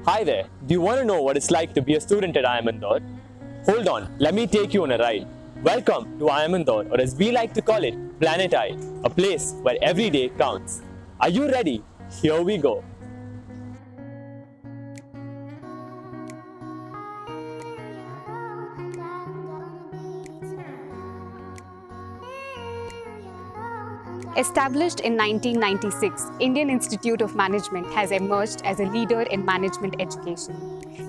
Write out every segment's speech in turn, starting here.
Hi there, do you want to know what it's like to be a student at IIM Indore? Hold on, let me take you on a ride. Welcome to IIM Indore, or as we like to call it, Planet I, a place where every day counts. Are you ready? Here we go. Established in 1996, Indian Institute of Management has emerged as a leader in management education.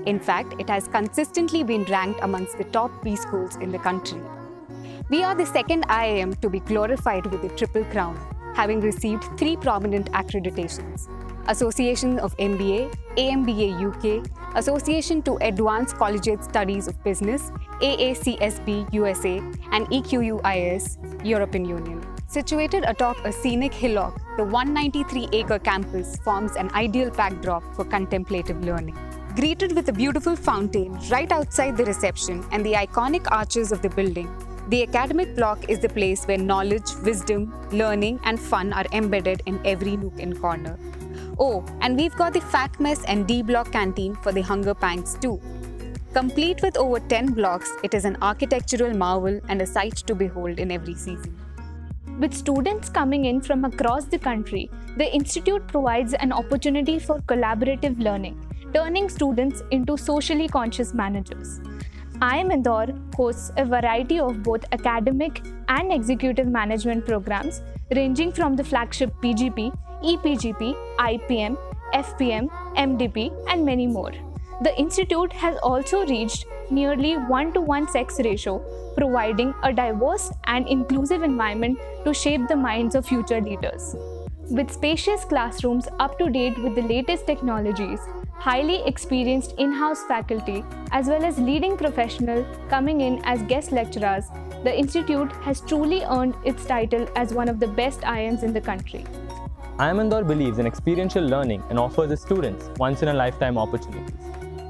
In fact, it has consistently been ranked amongst the top preschools in the country. We are the second IIM to be glorified with the Triple Crown, having received 3 prominent accreditations: Association of MBA, AMBA UK, Association to Advanced Collegiate Studies of Business, AACSB USA, and EQUIS, European Union. Situated atop a scenic hillock, the 193-acre campus forms an ideal backdrop for contemplative learning. Greeted with a beautiful fountain right outside the reception and the iconic arches of the building, the academic block is the place where knowledge, wisdom, learning, and fun are embedded in every nook and corner. Oh, and we've got the FAC Mess and D Block canteen for the hunger pangs too. Complete with over 10 blocks, it is an architectural marvel and a sight to behold in every season. With students coming in from across the country, the Institute provides an opportunity for collaborative learning, turning students into socially conscious managers. IIM Indore hosts a variety of both academic and executive management programs ranging from the flagship PGP, EPGP, IPM, FPM, MDP, and many more. The Institute has also reached nearly 1-to-1 sex ratio, providing a diverse and inclusive environment to shape the minds of future leaders. With spacious classrooms up to date with the latest technologies, highly experienced in-house faculty, as well as leading professionals coming in as guest lecturers, the Institute has truly earned its title as one of the best IIMs in the country. IIM Indore believes in experiential learning and offers its students once-in-a-lifetime opportunities.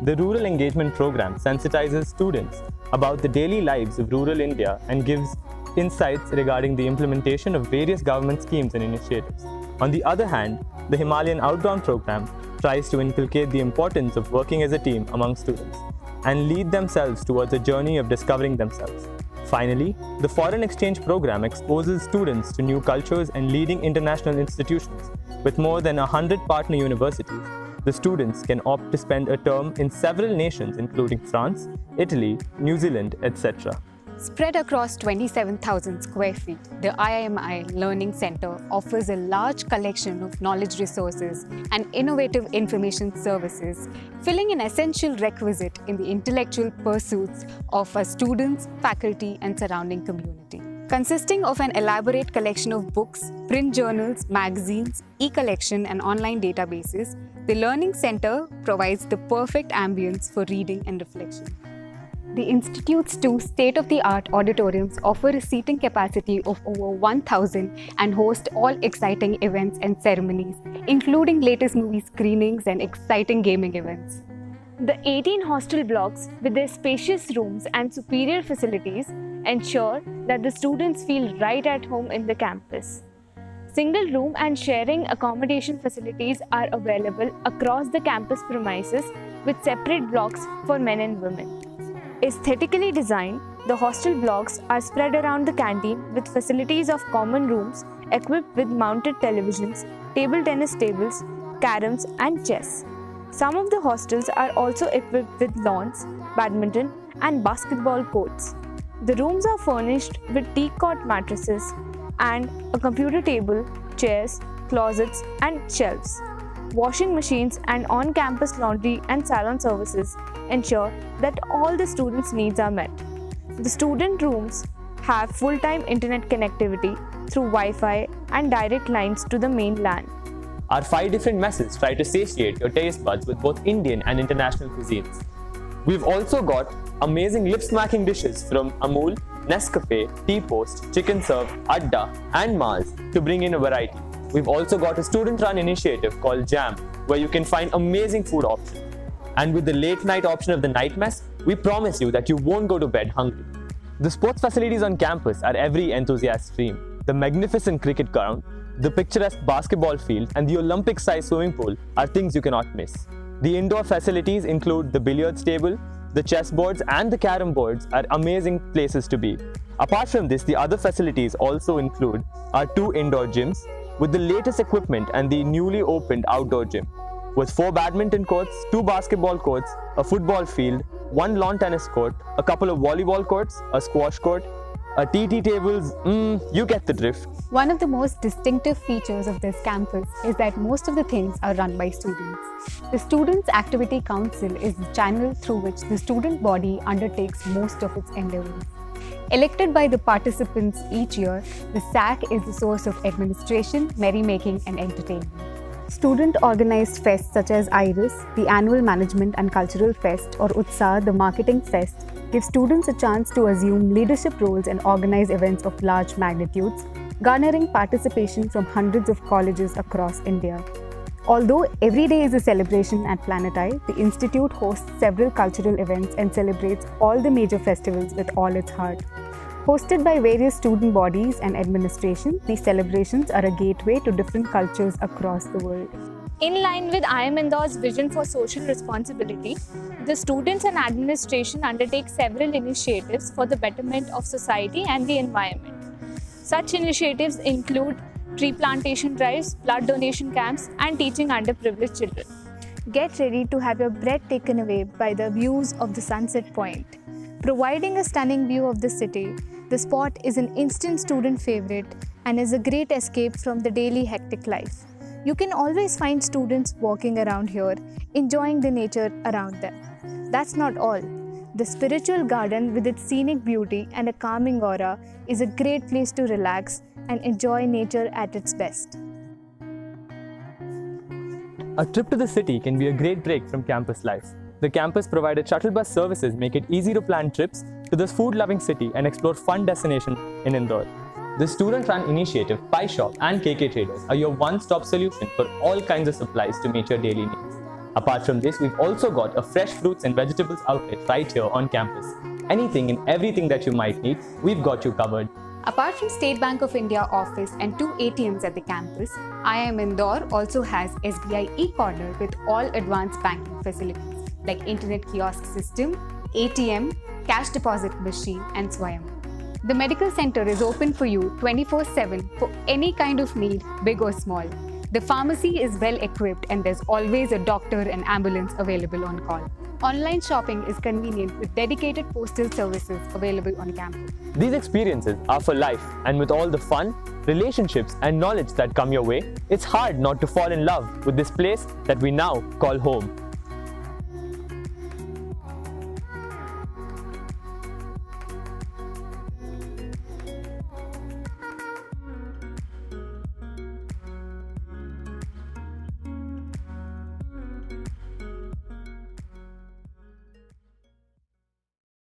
The Rural Engagement Program sensitizes students about the daily lives of rural India and gives insights regarding the implementation of various government schemes and initiatives. On the other hand, the Himalayan Outbound Program tries to inculcate the importance of working as a team among students and lead themselves towards a journey of discovering themselves. Finally, the Foreign Exchange Program exposes students to new cultures and leading international institutions. With more than 100 partner universities, the students can opt to spend a term in several nations including France, Italy, New Zealand, etc. Spread across 27,000 square feet, the IIMI Learning Center offers a large collection of knowledge resources and innovative information services, filling an essential requisite in the intellectual pursuits of our students, faculty, and surrounding community. Consisting of an elaborate collection of books, print journals, magazines, e-collection, and online databases, the Learning Center provides the perfect ambience for reading and reflection. The Institute's 2 state-of-the-art auditoriums offer a seating capacity of over 1,000 and host all exciting events and ceremonies, including latest movie screenings and exciting gaming events. The 18 hostel blocks, with their spacious rooms and superior facilities, ensure that the students feel right at home in the campus. Single room and sharing accommodation facilities are available across the campus premises with separate blocks for men and women. Aesthetically designed, the hostel blocks are spread around the canteen with facilities of common rooms equipped with mounted televisions, table tennis tables, caroms, and chess. Some of the hostels are also equipped with lawns, badminton, and basketball courts. The rooms are furnished with teak-cot mattresses and a computer table, chairs, closets, and shelves. Washing machines and on-campus laundry and salon services ensure that all the students' needs are met. The student rooms have full-time internet connectivity through Wi-Fi and direct lines to the main LAN. Our 5 different messes try to satiate your taste buds with both Indian and international cuisines. We've also got amazing lip-smacking dishes from Amul, Nescafe, Tea Post, Chicken Serve, Adda, and Mars to bring in a variety. We've also got a student-run initiative called Jam, where you can find amazing food options. And with the late-night option of the night mess, we promise you that you won't go to bed hungry. The sports facilities on campus are every enthusiast's dream. The magnificent cricket ground, the picturesque basketball field, and the Olympic-sized swimming pool are things you cannot miss. The indoor facilities include the billiards table, the chess boards and the carom boards are amazing places to be. Apart from this, the other facilities also include our 2 indoor gyms with the latest equipment and the newly opened outdoor gym with 4 badminton courts, 2 basketball courts, a football field, 1 lawn tennis court, a couple of volleyball courts, a squash court, a TT tables, you get the drift. One of the most distinctive features of this campus is that most of the things are run by students. The Students' Activity Council is the channel through which the student body undertakes most of its endeavors. Elected by the participants each year, the SAC is the source of administration, merrymaking and entertainment. Student-organized fests such as IRIS, the Annual Management and Cultural Fest, or Utsah, the Marketing Fest, give students a chance to assume leadership roles and organize events of large magnitudes, garnering participation from hundreds of colleges across India. Although every day is a celebration at Planet Eye, the Institute hosts several cultural events and celebrates all the major festivals with all its heart. Hosted by various student bodies and administration, these celebrations are a gateway to different cultures across the world. In line with IIM Indore's vision for social responsibility, the students and administration undertake several initiatives for the betterment of society and the environment. Such initiatives include tree plantation drives, blood donation camps, and teaching underprivileged children. Get ready to have your breath taken away by the views of the Sunset Point. Providing a stunning view of the city, the spot is an instant student favorite and is a great escape from the daily hectic life. You can always find students walking around here, enjoying the nature around them. That's not all. The spiritual garden with its scenic beauty and a calming aura is a great place to relax and enjoy nature at its best. A trip to the city can be a great break from campus life. The campus-provided shuttle bus services make it easy to plan trips to this food-loving city and explore fun destinations in Indore. The student-run initiative Pie Shop and KK Traders are your one-stop solution for all kinds of supplies to meet your daily needs. Apart from this, we've also got a fresh fruits and vegetables outlet right here on campus. Anything and everything that you might need, we've got you covered. Apart from State Bank of India office and 2 ATMs at the campus, IIM Indore also has SBI e-Corner with all advanced banking facilities like internet kiosk system, ATM, cash deposit machine and Swayam. The medical center is open for you 24/7 for any kind of need, big or small. The pharmacy is well equipped and there's always a doctor and ambulance available on call. Online shopping is convenient with dedicated postal services available on campus. These experiences are for life, and with all the fun, relationships and knowledge that come your way, it's hard not to fall in love with this place that we now call home.